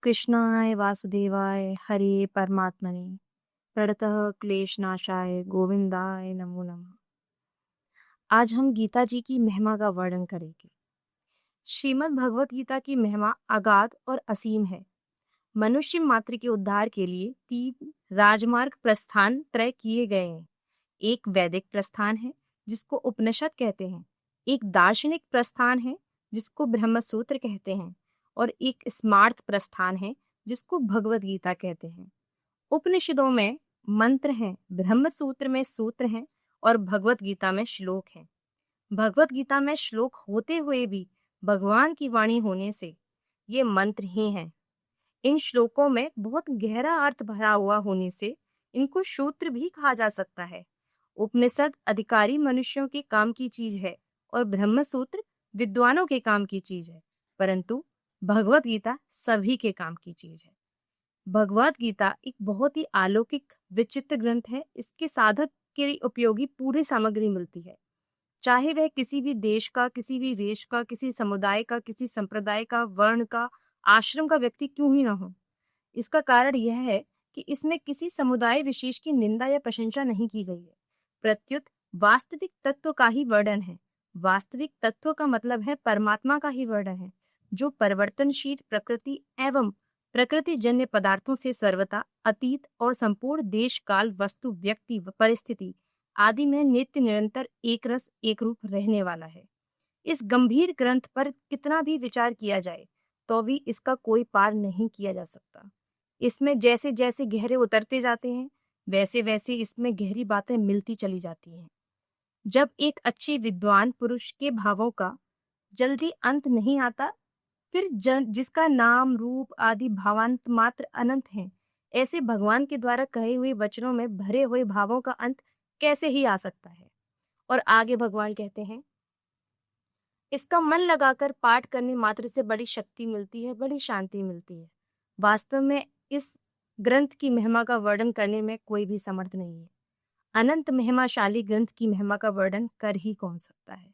कृष्णाय वासुदेवाय हरे परमात्मने प्रणतः क्लेशनाशाय गोविंदाय नमो नमः। आज हम गीता जी की महिमा का वर्णन करेंगे। श्रीमद् भगवत गीता की महिमा अगाध और असीम है। मनुष्य मात्र के उद्धार के लिए 3 राजमार्ग प्रस्थान तय किए गए हैं। एक वैदिक प्रस्थान है जिसको उपनिषद कहते हैं, एक दार्शनिक प्रस्थान है जिसको ब्रह्मसूत्र कहते हैं और एक स्मार्त प्रस्थान है जिसको भगवत गीता कहते हैं। उपनिषदों में मंत्र हैं, ब्रह्मसूत्र में सूत्र हैं और भगवत गीता में श्लोक हैं। भगवत गीता में श्लोक होते हुए भी भगवान की वाणी होने से ये मंत्र ही हैं। इन श्लोकों में बहुत गहरा अर्थ भरा हुआ होने से इनको सूत्र भी कहा जा सकता है। उपनिषद अधिकारी मनुष्यों के काम की चीज है और ब्रह्मसूत्र विद्वानों के काम की चीज है, परंतु भगवत गीता सभी के काम की चीज है। भगवत गीता एक बहुत ही अलौकिक विचित्र ग्रंथ है। इसके साधक के लिए उपयोगी पूरी सामग्री मिलती है, चाहे वह किसी भी देश का, किसी भी वेश का, किसी समुदाय का, किसी संप्रदाय का, वर्ण का, आश्रम का व्यक्ति क्यों ही ना हो। इसका कारण यह है कि इसमें किसी समुदाय विशेष की निंदा या प्रशंसा नहीं की गई है, प्रत्युत वास्तविक तत्व का ही वर्णन है। वास्तविक तत्व का मतलब है परमात्मा का ही वर्णन है, जो परिवर्तनशील प्रकृति एवं प्रकृति जन्य पदार्थों से सर्वथा अतीत और संपूर्ण देश काल वस्तु व्यक्ति व परिस्थिति आदि में नित्य निरंतर एक रस एक रूप रहने वाला है। इस गंभीर ग्रंथ पर कितना भी विचार किया जाए तो भी इसका कोई पार नहीं किया जा सकता। इसमें जैसे जैसे गहरे उतरते जाते हैं वैसे वैसे इसमें गहरी बातें मिलती चली जाती हैं। जब एक अच्छे विद्वान पुरुष के भावों का जल्दी अंत नहीं आता, फिर जिसका नाम रूप आदि भावांत मात्र अनंत हैं, ऐसे भगवान के द्वारा कहे हुए वचनों में भरे हुए भावों का अंत कैसे ही आ सकता है। और आगे भगवान कहते हैं, इसका मन लगाकर पाठ करने मात्र से बड़ी शक्ति मिलती है, बड़ी शांति मिलती है। वास्तव में इस ग्रंथ की महिमा का वर्णन करने में कोई भी समर्थ नहीं है। अनंत महिमाशाली ग्रंथ की महिमा का वर्णन कर ही कौन सकता है।